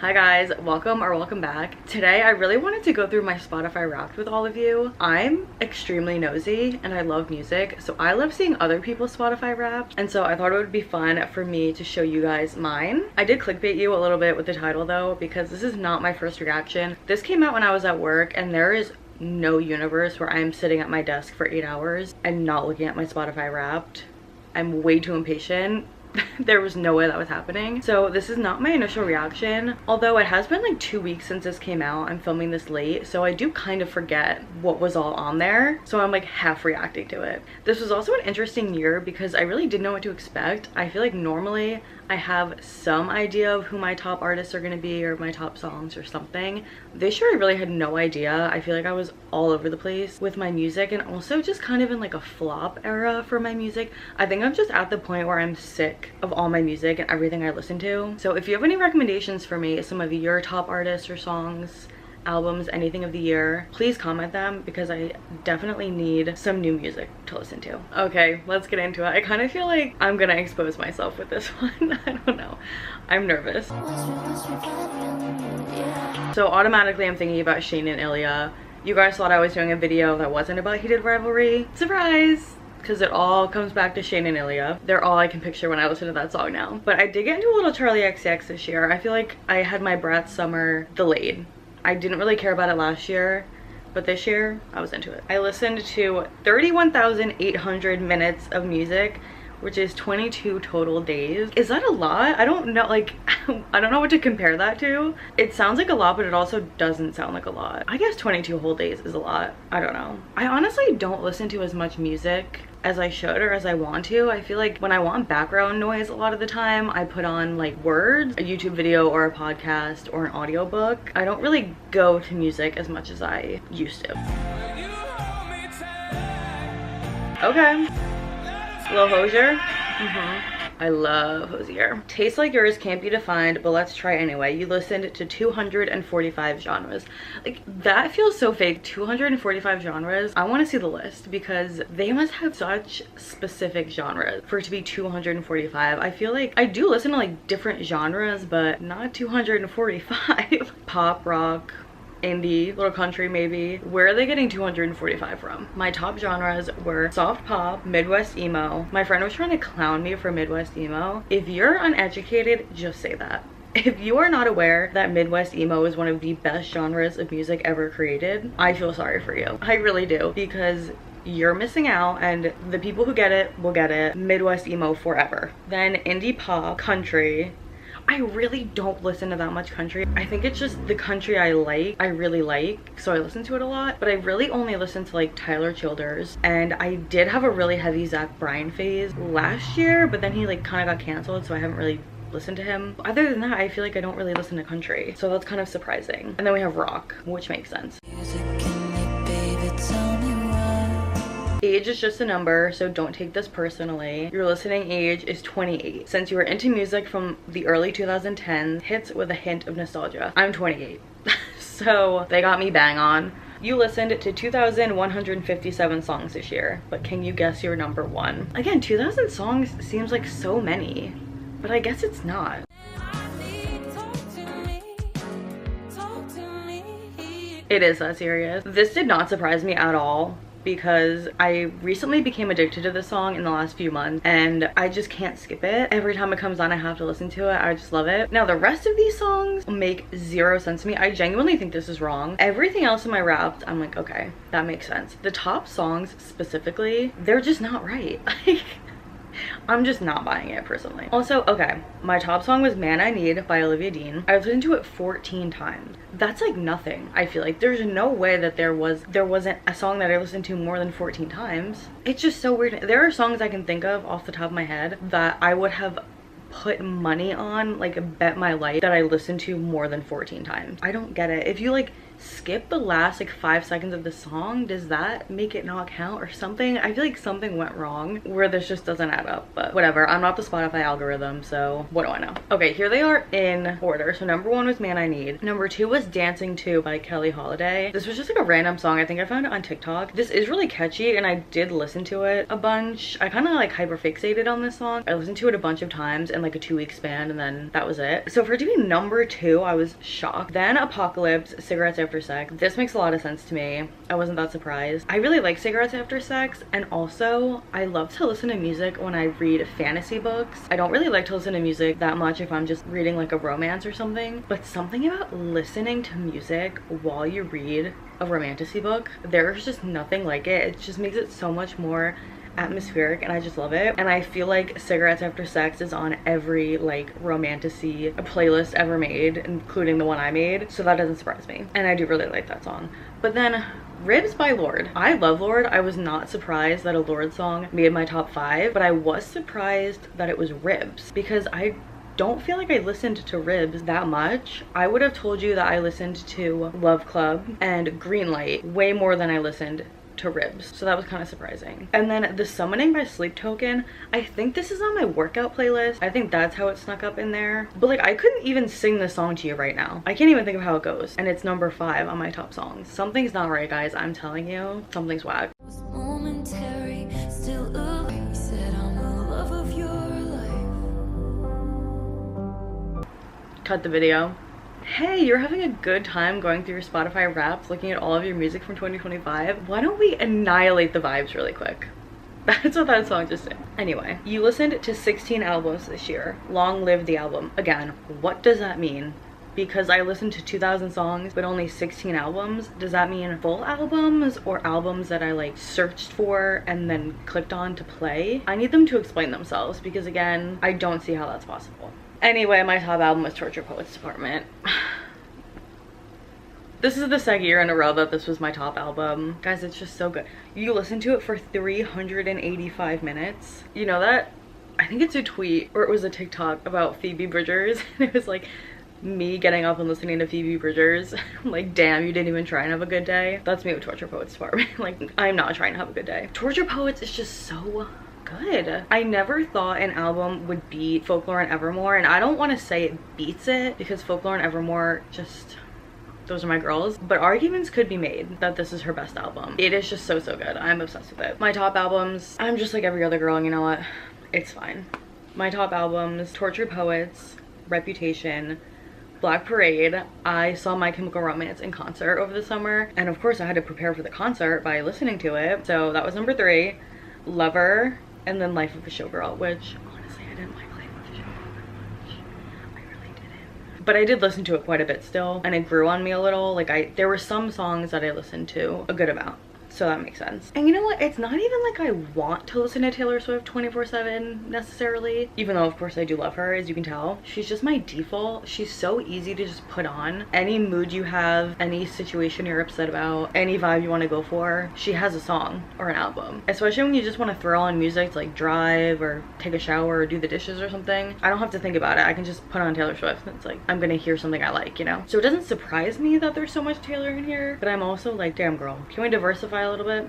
Hi guys, welcome back. Today I really wanted to go through my Spotify Wrapped with all of you. I'm extremely nosy and I love music, so I love seeing other people's Spotify Wrapped, and so I thought it would be fun for me to show you guys mine. I did clickbait you a little bit with the title though, because this is not my first reaction. This came out when I was at work, and there is no universe where I'm sitting at my desk for 8 hours and not looking at my Spotify Wrapped. I'm way too impatient. There was no way that was happening. So this is not my initial reaction, although it has been like 2 weeks since this came out. I'm filming this late, so I do kind of forget what was all on there, so I'm like half reacting to it. This was also an interesting year because I really didn't know what to expect. I feel like normally I have some idea of who my top artists are going to be or my top songs or something. This year I really had no idea. I feel like I was all over the place with my music, and also just kind of in like a flop era for my music. I think I'm just at the point where I'm sick of all my music and everything I listen to. So if you have any recommendations for me, some of your top artists or songs, albums, anything of the year, please comment them because I definitely need some new music to listen to. Okay, let's get into it. I kind of feel like I'm gonna expose myself with this one. I don't know. I'm nervous. So automatically I'm thinking about Shane and Ilya. You guys thought I was doing a video that wasn't about heated rivalry. Surprise! Because it all comes back to Shane and Ilya. They're all I can picture when I listen to that song now. But I did get into a little Charlie XCX this year. I feel like I had my Brat Summer delayed. I didn't really care about it last year, but this year I was into it. I listened to 31,800 minutes of music, which is 22 total days. Is that a lot? I don't know, like, I don't know what to compare that to. It sounds like a lot, but it also doesn't sound like a lot. I guess 22 whole days is a lot. I don't know. I honestly don't listen to as much music as I should or as I want to. I feel like when I want background noise a lot of the time, I put on like words, a YouTube video or a podcast or an audiobook. I don't really go to music as much as I used to. Okay. Lil Hosier. I love Hosier. Tastes Like Yours can't be defined, but let's try anyway. You listened to 245 genres. Like, that feels so fake. 245 genres. I want to see the list because they must have such specific genres for it to be 245. I feel like I do listen to like different genres, but not 245. Pop, rock, indie, little country maybe. Where are they getting 245 from? My top genres were soft pop, Midwest emo. My friend was trying to clown me for Midwest emo. If you're uneducated, just say that. If you are not aware that Midwest emo is one of the best genres of music ever created, I feel sorry for you. I really do, because you're missing out, and the people who get it will get it. Midwest emo forever. Then indie pop, country. I really don't listen to that much country. I think it's just the country I really like, so I listen to it a lot. But I really only listen to like Tyler Childers, and I did have a really heavy Zach Bryan phase last year, but then he like kind of got canceled, so I haven't really listened to him. Other than that, I feel like I don't really listen to country, so that's kind of surprising. And then we have rock, which makes sense. Age is just a number, so don't take this personally. Your listening age is 28. Since you were into music from the early 2010s, hits with a hint of nostalgia. I'm 28. So they got me bang on. You listened to 2,157 songs this year, but can you guess your number one? Again, 2,000 songs seems like so many, but I guess it's not. It is that serious. This did not surprise me at all, because I recently became addicted to this song in the last few months, and I just can't skip it. Every time it comes on, I have to listen to it. I just love it. Now, the rest of these songs make zero sense to me. I genuinely think this is wrong. Everything else in my Wrapped, I'm like, okay, that makes sense. The top songs specifically, they're just not right. Like, I'm just not buying it personally. Also, okay, my top song was Man I Need by Olivia Dean. I listened to it 14 times. That's like nothing. I feel like there's no way that there wasn't a song that I listened to more than 14 times. It's just so weird. There are songs I can think of off the top of my head that I would have put money on, like bet my life, that I listened to more than 14 times. I don't get it. If you like skip the last like 5 seconds of the song, does that make it not count or something? I feel like something went wrong where this just doesn't add up, but whatever. I'm not the Spotify algorithm, so what do I know? Okay, here they are in order. So number 1 was Man I Need. Number 2 was Dancing 2 by Kelly Holiday. This was just like a random song. I think I found it on TikTok. This is really catchy and I did listen to it a bunch. I kind of like hyper fixated on this song. I listened to it a bunch of times in like a 2-week span and then that was it. So for it to be number 2, I was shocked. Then Apocalypse, Cigarettes After Sex. This makes a lot of sense to me. I wasn't that surprised. I really like Cigarettes After Sex, and also I love to listen to music when I read fantasy books. I don't really like to listen to music that much if I'm just reading like a romance or something, but something about listening to music while you read a romantasy book, there's just nothing like it. It just makes it so much more atmospheric and I just love it. And I feel like Cigarettes After Sex is on every like romantasy playlist ever made, including the one I made, so that doesn't surprise me, and I do really like that song. But then Ribs by Lorde. I love Lorde. I was not surprised that a Lorde song made my top 5, but I was surprised that it was Ribs because I don't feel like I listened to Ribs that much. I would have told you that I listened to Love Club and Greenlight way more than I listened to Ribs, so that was kind of surprising. And then The Summoning by Sleep Token, I think this is on my workout playlist. I think that's how it snuck up in there, but like I couldn't even sing this song to you right now. I can't even think of how it goes, and it's number 5 on my top songs. Something's not right, guys. I'm telling you, something's whack. Cut the video. Hey, you're having a good time going through your Spotify Wrapped, looking at all of your music from 2025. Why don't we annihilate the vibes really quick? That's what that song just did. Anyway, you listened to 16 albums this year. Long live the album. Again, what does that mean? Because I listened to 2,000 songs but only 16 albums, does that mean full albums or albums that I like searched for and then clicked on to play? I need them to explain themselves because again, I don't see how that's possible. Anyway, my top album was Torture Poets Department. This is the second year in a row that this was my top album. Guys, it's just so good. You listen to it for 385 minutes. You know that? I think it's a tweet or it was a TikTok about Phoebe Bridgers. It was like me getting up and listening to Phoebe Bridgers. I'm like, damn, you didn't even try and have a good day. That's me with Torture Poets Department. Like, I'm not trying to have a good day. Torture Poets is just so good. I never thought an album would beat Folklore and Evermore, and I don't want to say it beats it because Folklore and Evermore just, those are my girls, but arguments could be made that this is her best album. It is just so good. I'm obsessed with it. My top albums, I'm just like every other girl, and you know what, it's fine. My top albums: Torture Poets, Reputation, Black Parade. I saw My Chemical Romance in concert over the summer, and of course I had to prepare for the concert by listening to it, so that was number 3. Lover, and then Life of a Showgirl, which honestly I didn't like Life of a Showgirl that much. I really didn't. But I did listen to it quite a bit still, and it grew on me a little. Like there were some songs that I listened to a good amount. So that makes sense. And you know what? It's not even like I want to listen to Taylor Swift 24/7 necessarily, even though of course I do love her, as you can tell. She's just my default. She's so easy to just put on. Any mood you have, any situation you're upset about, any vibe you want to go for, she has a song or an album. Especially when you just want to throw on music to like drive or take a shower or do the dishes or something. I don't have to think about it. I can just put on Taylor Swift. It's like, I'm gonna hear something I like, you know? So it doesn't surprise me that there's so much Taylor in here, but I'm also like, damn girl, can we diversify a little bit?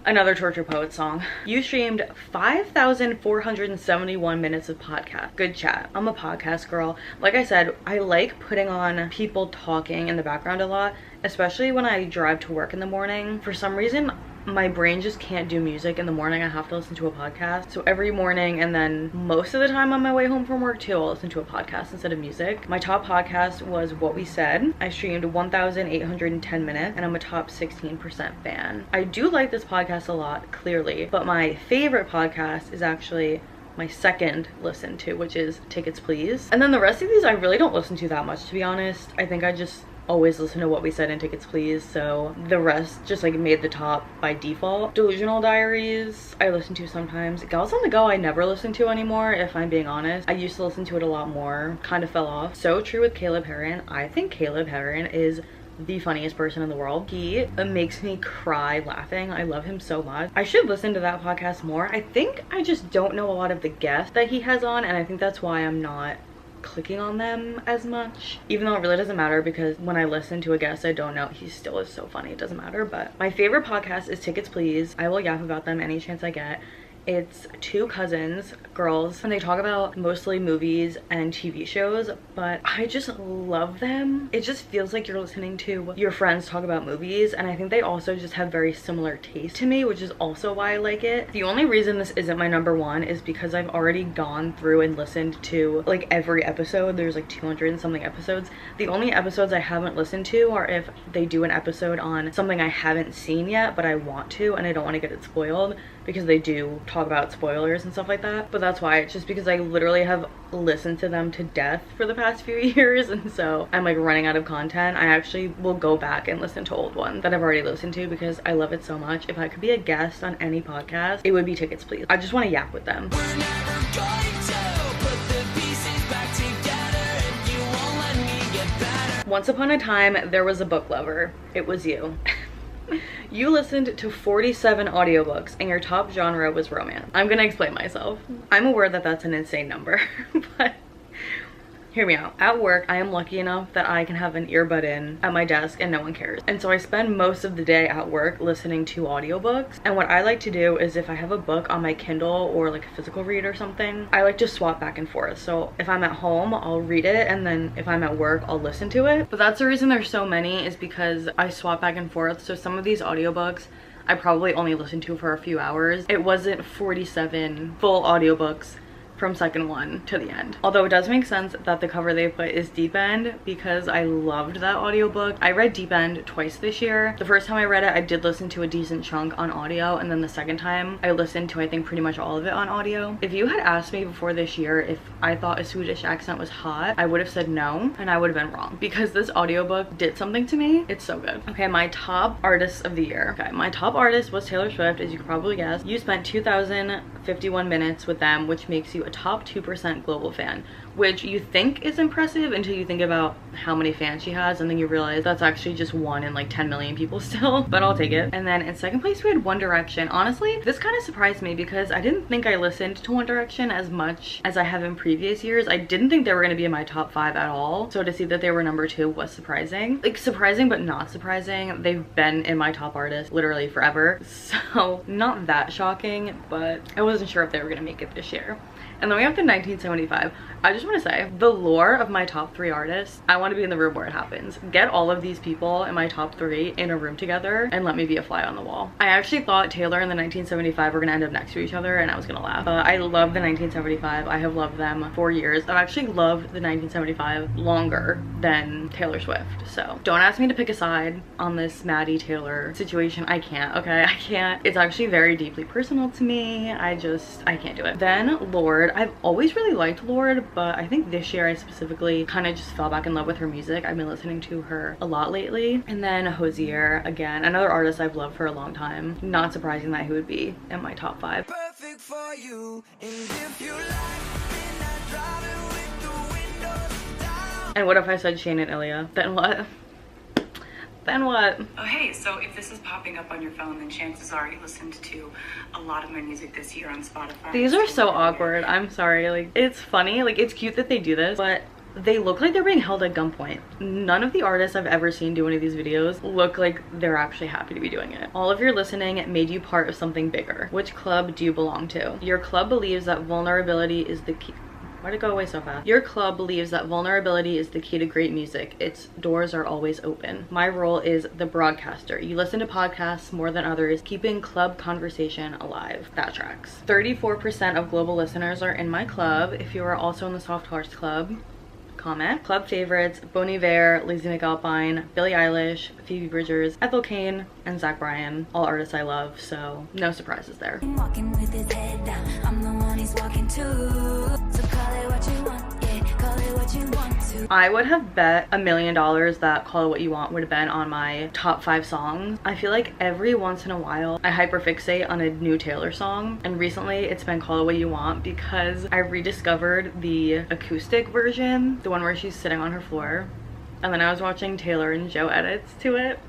Another Torture Poets song. You streamed 5,471 minutes of podcast. Good chat. I'm a podcast girl. Like I said, I like putting on people talking in the background a lot, especially when I drive to work in the morning. For some reason, my brain just can't do music in the morning. I have to listen to a podcast. So every morning, and then most of the time on my way home from work too, I'll listen to a podcast instead of music. My top podcast was What We Said. I streamed 1,810 minutes, and I'm a top 16% fan. I do like this podcast a lot, clearly, but my favorite podcast is actually my second listen to, which is Tickets Please. And then the rest of these I really don't listen to that much, to be honest. I think I just always listen to What We Said and Tickets Please, so the rest just like made the top by default. Delusional Diaries I listen to sometimes. Gals on the Go I never listen to anymore, if I'm being honest. I used to listen to it a lot more, kind of fell off. So True with Caleb Heron. I think Caleb Heron is the funniest person in the world. He makes me cry laughing. I love him so much. I should listen to that podcast more. I think I just don't know a lot of the guests that he has on, and I think that's why I'm not clicking on them as much, even though it really doesn't matter because when I listen to a guest I don't know, he still is so funny. It doesn't matter. But my favorite podcast is Tickets Please. I will yap about them any chance I get. It's two cousins, girls, and they talk about mostly movies and TV shows, but I just love them. It just feels like you're listening to your friends talk about movies, and I think they also just have very similar taste to me, which is also why I like it. The only reason this isn't my number one is because I've already gone through and listened to like every episode. There's like 200 and something episodes. The only episodes I haven't listened to are if they do an episode on something I haven't seen yet, but I want to, and I don't want to get it spoiled, because they do talk about spoilers and stuff like that. But that's why, it's just because I literally have listened to them to death for the past few years, and so I'm like running out of content. I actually will go back and listen to old ones that I've already listened to because I love it so much. If I could be a guest on any podcast, it would be Tickets Please. I just want to yap with them. We're never going to put the pieces back together, and you won't let me get better. Once upon a time, there was a book lover. It was you. You listened to 47 audiobooks and your top genre was romance. I'm gonna explain myself. I'm aware that that's an insane number, but hear me out. At work, I am lucky enough that I can have an earbud in at my desk and no one cares. And so I spend most of the day at work listening to audiobooks. And what I like to do is if I have a book on my Kindle or like a physical read or something, I like to swap back and forth. So if I'm at home, I'll read it, and then if I'm at work, I'll listen to it. But that's the reason there's so many, is because I swap back and forth. So some of these audiobooks I probably only listened to for a few hours. It wasn't 47 full audiobooks from second one to the end. Although it does make sense that the cover they put is Deep End, because I loved that audiobook. I read Deep End twice this year. The first time I read it, I did listen to a decent chunk on audio, and then the second time I listened to I think pretty much all of it on audio. If you had asked me before this year if I thought a Swedish accent was hot, I would have said no, and I would have been wrong, because this audiobook did something to me. It's so good. Okay, my top artists of the year. Okay, my top artist was Taylor Swift, as you could probably guess. You spent 2,051 minutes with them, which makes you a top 2% global fan, which you think is impressive until you think about how many fans she has, and then you realize that's actually just one in like 10 million people still, but I'll take it. And then in second place we had One Direction. Honestly, this kind of surprised me because I didn't think I listened to One Direction as much as I have in previous years. I didn't think they were going to be in my top 5 at all, so to see that they were number 2 was surprising. Like surprising but not surprising. They've been in my top artists literally forever, so not that shocking, but I wasn't sure if they were going to make it this year. And then we have the 1975. I just want to say, the lore of my top 3 artists, I want to be in the room where it happens. Get all of these people in my top 3 in a room together and let me be a fly on the wall. I actually thought Taylor and the 1975 were going to end up next to each other, and I was going to laugh. I love the 1975. I have loved them for years. I've actually loved the 1975 longer than Taylor Swift. So don't ask me to pick a side on this Maddie Taylor situation. I can't, okay? I can't. It's actually very deeply personal to me. I can't do it. Then Lorde. I've always really liked Lorde, but I think this year I specifically kind of just fell back in love with her music. I've been listening to her a lot lately. And then Hozier, again, another artist I've loved for a long time. Not surprising that he would be in my top 5. Perfect for you, and if you like, then I drive it with the windows down. And what if I said Shane and Ilya? Then what? Then what? Oh hey, so if this is popping up on your phone, then chances are you listened to a lot of my music this year on Spotify. These are so awkward. I'm sorry. Like, it's funny. Like, it's cute that they do this, but they look like they're being held at gunpoint. None of the artists I've ever seen do any of these videos look like they're actually happy to be doing it. All of your listening made you part of something bigger. Which club do you belong to? Your club believes that vulnerability is the key. Why'd it go away so fast? Your club believes that vulnerability is the key to great music. Its doors are always open. My role is the broadcaster. You listen to podcasts more than others, keeping club conversation alive. That tracks. 34% of global listeners are in my club. If you are also in the Soft Hearts Club, comment. Club favorites: Bon Iver, Lizzie McAlpine, Billie Eilish, Phoebe Bridgers, Ethel Cain, and Zach Bryan. All artists I love, so no surprises there. Walking with his head down, I'm the one he's walking to. So call it what you want, yeah, call it what you want to. I would have bet $1 million that Call It What You Want would have been on my top 5 songs. I feel like every once in a while I hyperfixate on a new Taylor song, and recently it's been Call It What You Want because I rediscovered the acoustic version, the one where she's sitting on her floor, and then I was watching Taylor and Joe edits to it.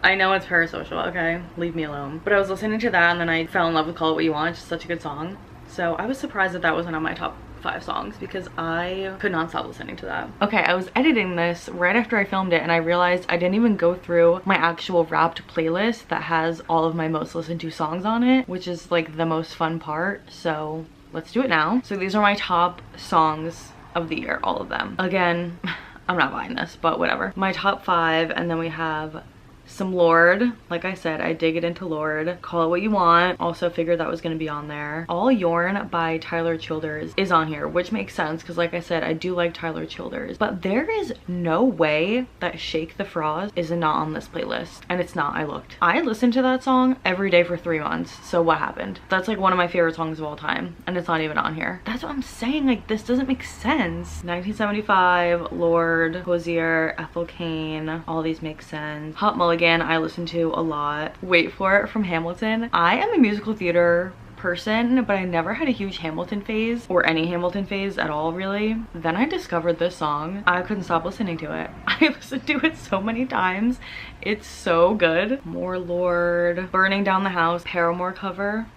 I know it's parasocial, okay? Leave me alone. But I was listening to that and then I fell in love with Call It What You Want. It's such a good song. So I was surprised that that wasn't on my top 5 songs because I could not stop listening to that. Okay, I was editing this right after I filmed it and I realized I didn't even go through my actual Wrapped playlist that has all of my most listened to songs on it, which is like the most fun part. So let's do it now. So these are my top songs of the year, all of them. Again, I'm not buying this, but whatever. My top 5, and then we have some Lorde. Like I said, I did get into Lorde. Call It What You Want. Also figured that was gonna be on there. All Yorn by Tyler Childers is on here, which makes sense because like I said, I do like Tyler Childers. But there is no way that Shake the Frost is not on this playlist. And it's not, I looked. I listened to that song every day for 3 months. So what happened? That's like one of my favorite songs of all time. And it's not even on here. That's what I'm saying, like this doesn't make sense. 1975, Lorde, Hosier, Ethel Cain, all these make sense. Hot Mulligan, I listen to a lot. Wait for It from Hamilton. I am a musical theater person, but I never had a huge Hamilton phase or any Hamilton phase at all really. Then I discovered this song. I couldn't stop listening to it. I listened to it so many times. It's so good. More Lorde. Burning Down the House, Paramore cover.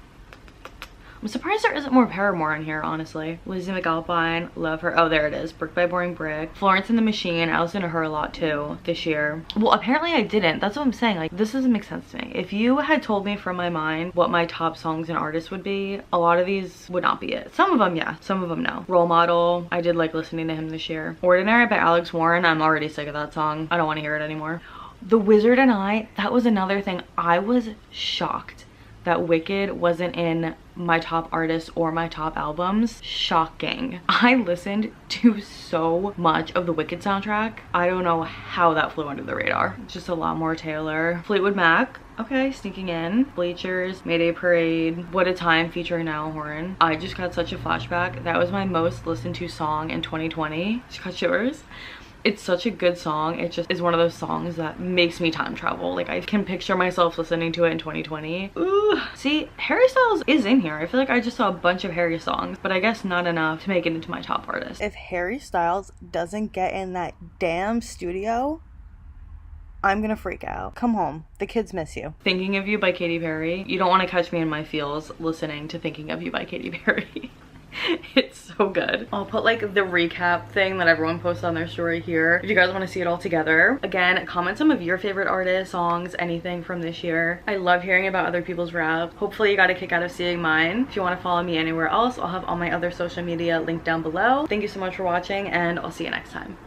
I'm surprised there isn't more Paramore in here, honestly. Lizzie McAlpine, love her. Oh, there it is. Brick by Boring Brick. Florence and the Machine, I listened to her a lot too this year. Well, apparently I didn't. That's what I'm saying. Like, this doesn't make sense to me. If you had told me from my mind what my top songs and artists would be, a lot of these would not be it. Some of them, yeah. Some of them, no. Role Model, I did like listening to him this year. Ordinary by Alex Warren, I'm already sick of that song. I don't want to hear it anymore. The Wizard and I, that was another thing. I was shocked that Wicked wasn't in my top artists or my top albums. Shocking. I listened to so much of the Wicked soundtrack. I don't know how that flew under the radar. Just a lot more Taylor. Fleetwood Mac, okay, sneaking in. Bleachers, Mayday Parade, What a Time featuring Niall Horan. I just got such a flashback. That was my most listened to song in 2020. Just got yours. It's such a good song. It just is one of those songs that makes me time travel. Like, I can picture myself listening to it in 2020. Ooh. See, Harry Styles is in here. I feel like I just saw a bunch of Harry songs, but I guess not enough to make it into my top artist. If Harry Styles doesn't get in that damn studio, I'm gonna freak out. Come home. The kids miss you. Thinking of You by Katy Perry. You don't want to catch me in my feels listening to Thinking of You by Katy Perry. It's so good. I'll put like the recap thing that everyone posts on their story here if you guys want to see it all together. Again, comment some of your favorite artists, songs, anything from this year. I love hearing about other people's rap. Hopefully you got a kick out of seeing mine. If you want to follow me anywhere else, I'll have all my other social media linked down below. Thank you so much for watching and I'll see you next time.